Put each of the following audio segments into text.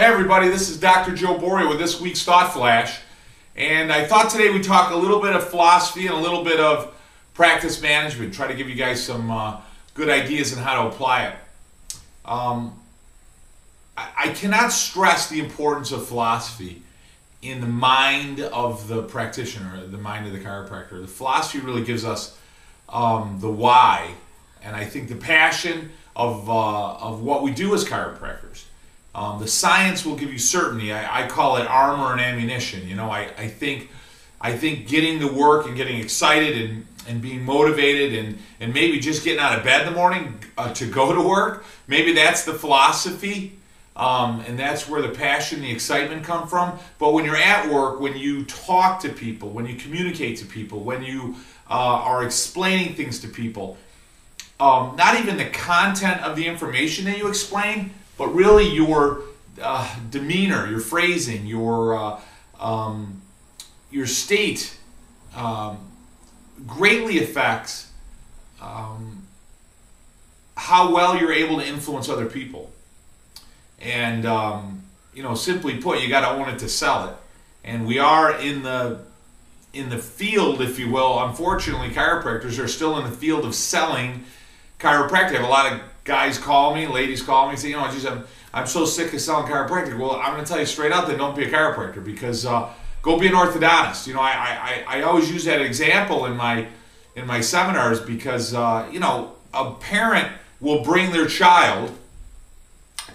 everybody, this is Dr. Joe Borio with this week's Thought Flash, and I thought today we'd talk a little bit of philosophy and a little bit of practice management, try to give you guys some good ideas on how to apply it. I cannot stress the importance of philosophy in the mind of the practitioner, the mind of the chiropractor. The philosophy really gives us the why, and I think the passion of what we do as chiropractors. The science will give you certainty. I call it armor and ammunition. You know, I think getting to work and getting excited and being motivated and maybe just getting out of bed in the morning to go to work, maybe that's the philosophy. And that's where the passion, the excitement come from. But when you're at work, when you talk to people, when you communicate to people, when you are explaining things to people, not even the content of the information that you explain, but really your demeanor, your phrasing, your state greatly affects how well you're able to influence other people. And you know, simply put, you got to own it to sell it. And we are in the field, if you will. Unfortunately, chiropractors are still in the field of selling chiropractic. I have a lot of guys call me, ladies call me, and say, you know, geez, I'm so sick of selling chiropractic. Well, I'm going to tell you straight out that don't be a chiropractor, because go be an orthodontist. You know, I always use that example in my seminars, because you know, a parent will bring their child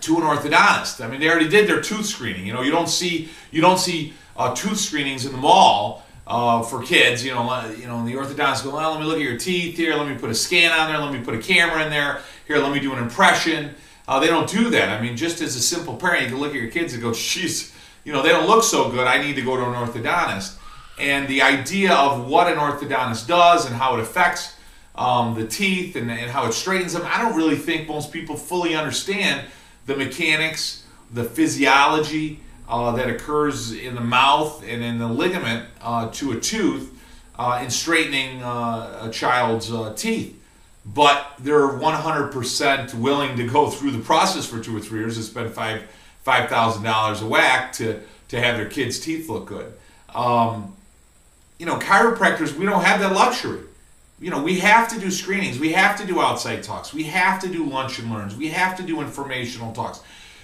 to an orthodontist. I mean, they already did their tooth screening. You know, you don't see tooth screenings in the mall for kids. You know, and the orthodontist go, well, let me look at your teeth here. Let me put a scan on there. Let me put a camera in there. Here, let me do an impression. They don't do that. I mean, just as a simple parent, you can look at your kids and go, jeez, you know, they don't look so good. I need to go to an orthodontist. And the idea of what an orthodontist does and how it affects the teeth and how it straightens them, I don't really think most people fully understand the mechanics, the physiology that occurs in the mouth and in the ligament to a tooth in straightening a child's teeth. But they're 100% willing to go through the process for 2 or 3 years and spend $5,000 a whack to have their kids' teeth look good. You know, chiropractors, we don't have that luxury. You know, we have to do screenings. We have to do outside talks. We have to do lunch and learns. We have to do informational talks.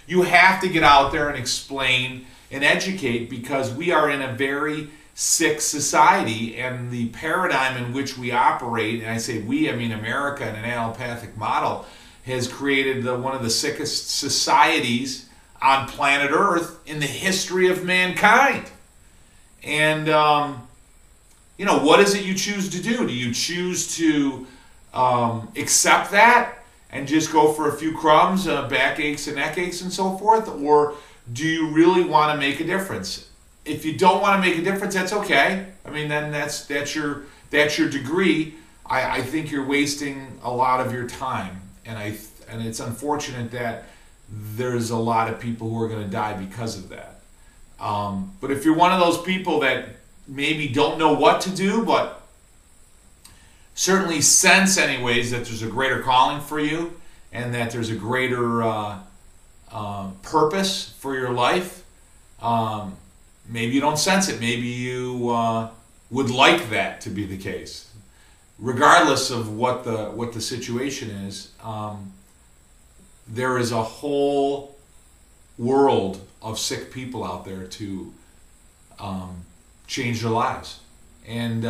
You have to get out there and explain and educate, because we are in a very sick society, and the paradigm in which we operate, and I say we, I mean America, and an allopathic model has created one of the sickest societies on planet Earth in the history of mankind. And you know, what is it you choose to do? Do you choose to accept that and just go for a few crumbs, backaches and neck aches and so forth? Or do you really want to make a difference? If you don't want to make a difference, that's okay. I mean, then that's your degree. I think you're wasting a lot of your time, and it's unfortunate that there's a lot of people who are going to die because of that. But if you're one of those people that maybe don't know what to do, but certainly sense anyways that there's a greater calling for you and that there's a greater purpose for your life, maybe you don't sense it. Maybe you would like that to be the case. Regardless of what the situation is, there is a whole world of sick people out there to change their lives. And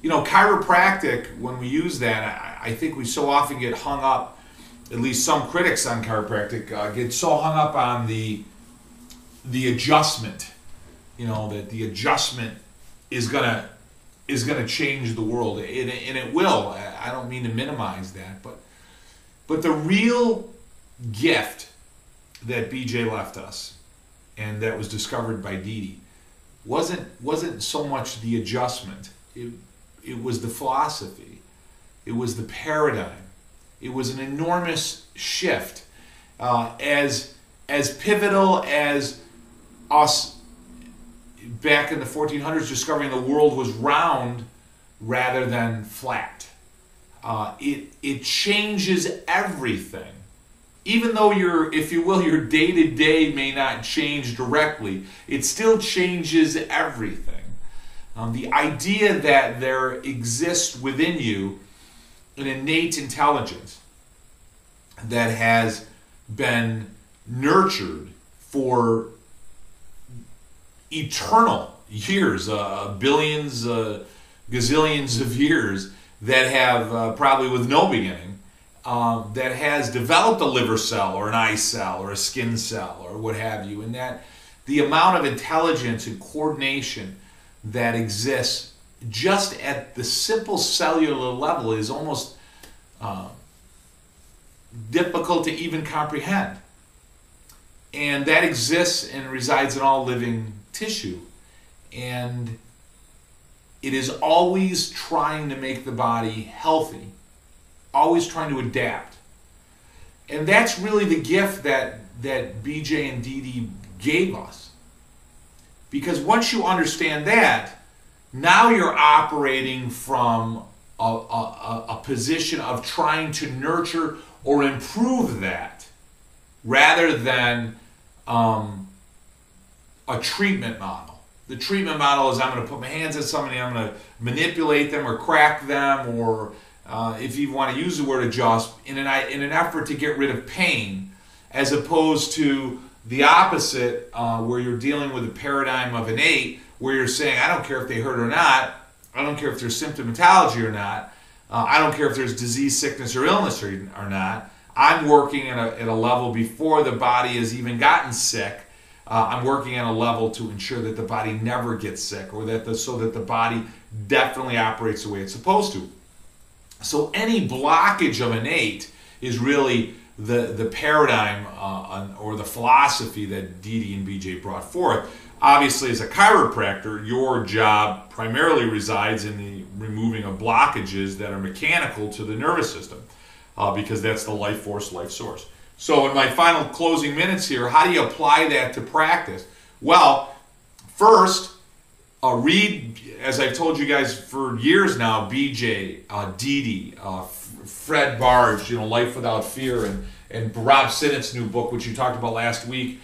you know, chiropractic, when we use that, I think we so often get hung up, at least some critics on chiropractic get so hung up on the adjustment. You know, that the adjustment is gonna change the world, and it will. I don't mean to minimize that, but the real gift that BJ left us, and that was discovered by Dee Dee, wasn't so much the adjustment. It was the philosophy. It was the paradigm. It was an enormous shift, as pivotal as us back in the 1400s discovering the world was round rather than flat. It changes everything even though if you will, your day-to-day may not change directly, it still changes everything. The idea that there exists within you an innate intelligence that has been nurtured for eternal years, billions, gazillions of years, that have probably with no beginning, that has developed a liver cell or an eye cell or a skin cell or what have you, and that the amount of intelligence and coordination that exists just at the simple cellular level is almost difficult to even comprehend. And that exists and resides in all living tissue. And it is always trying to make the body healthy, always trying to adapt. And that's really the gift that BJ and Dee Dee gave us. Because once you understand that, now you're operating from a position of trying to nurture or improve that, rather than a treatment model. The treatment model is I'm going to put my hands on somebody, I'm going to manipulate them or crack them, or if you want to use the word adjust, in an effort to get rid of pain, as opposed to the opposite, where you're dealing with a paradigm of innate, where you're saying, I don't care if they hurt or not, I don't care if there's symptomatology or not, I don't care if there's disease, sickness, or illness or not. I'm working at a level before the body has even gotten sick. I'm working at a level to ensure that the body never gets sick, or so that the body definitely operates the way it's supposed to. So any blockage of innate is really the paradigm or the philosophy that Dee Dee and BJ brought forth. Obviously, as a chiropractor, your job primarily resides in the removing of blockages that are mechanical to the nervous system, because that's the life force, life source. So in my final closing minutes here, how do you apply that to practice? Well, first, read, as I've told you guys for years now, BJ, Dee Dee, Fred Barge, Life Without Fear, and Rob Sinnott's new book, which you talked about last week,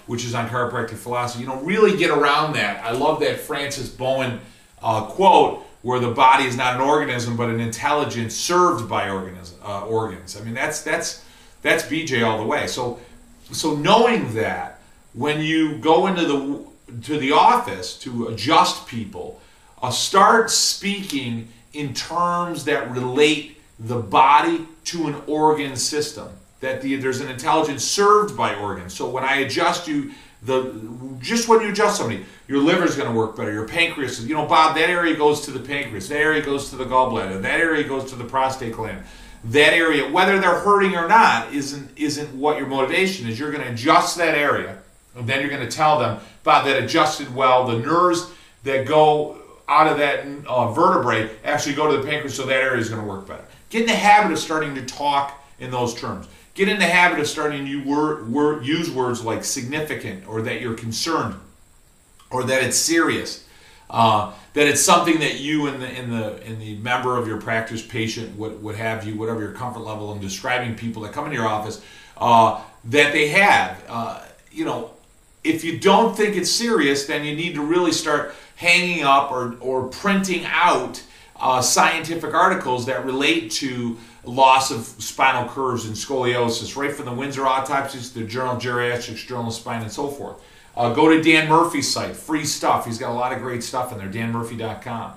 which is on chiropractic philosophy. Really get around that. I love that Francis Boeing quote, where the body is not an organism, but an intelligence served by organs. I mean, that's BJ all the way. So knowing that, when you go into the office to adjust people, start speaking in terms that relate the body to an organ system. That there's an intelligence served by organs. So when I adjust you, just when you adjust somebody, your liver is going to work better, your pancreas, Bob, that area goes to the pancreas, that area goes to the gallbladder, that area goes to the prostate gland. That area, whether they're hurting or not, isn't what your motivation is. You're going to adjust that area, and then you're going to tell them, Bob, that adjusted well. The nerves that go out of that vertebrae actually go to the pancreas, so that area is going to work better. Get in the habit of starting to talk in those terms. Get in the habit of starting to use words like significant, or that you're concerned, or that it's serious, that it's something that you and the member of your practice, patient, what have you, whatever your comfort level in describing people that come into your office, that they have. If you don't think it's serious, then you need to really start hanging up or printing out scientific articles that relate to loss of spinal curves and scoliosis, right from the Windsor Autopsies to the Journal of Geriatrics, Journal of Spine, and so forth. Go to Dan Murphy's site, free stuff. He's got a lot of great stuff in there, danmurphy.com.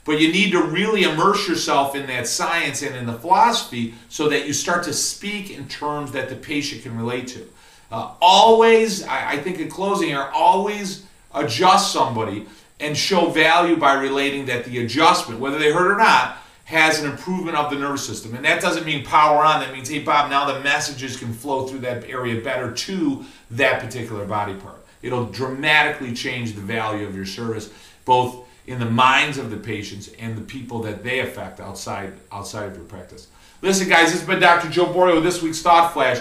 But you need to really immerse yourself in that science and in the philosophy so that you start to speak in terms that the patient can relate to. Always, I think in closing here, always adjust somebody and show value by relating that the adjustment, whether they hurt or not, has an improvement of the nervous system. And that doesn't mean power on. That means, hey, Bob, now the messages can flow through that area better to that particular body part. It'll dramatically change the value of your service, both in the minds of the patients and the people that they affect outside of your practice. Listen, guys, this has been Dr. Joe Borio with this week's Thought Flash.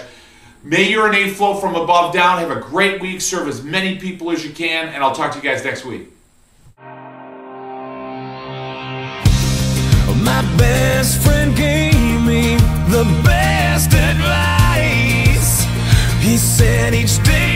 May your innate flow from above down. Have a great week. Serve as many people as you can, and I'll talk to you guys next week. My best friend gave me the best advice. He said each day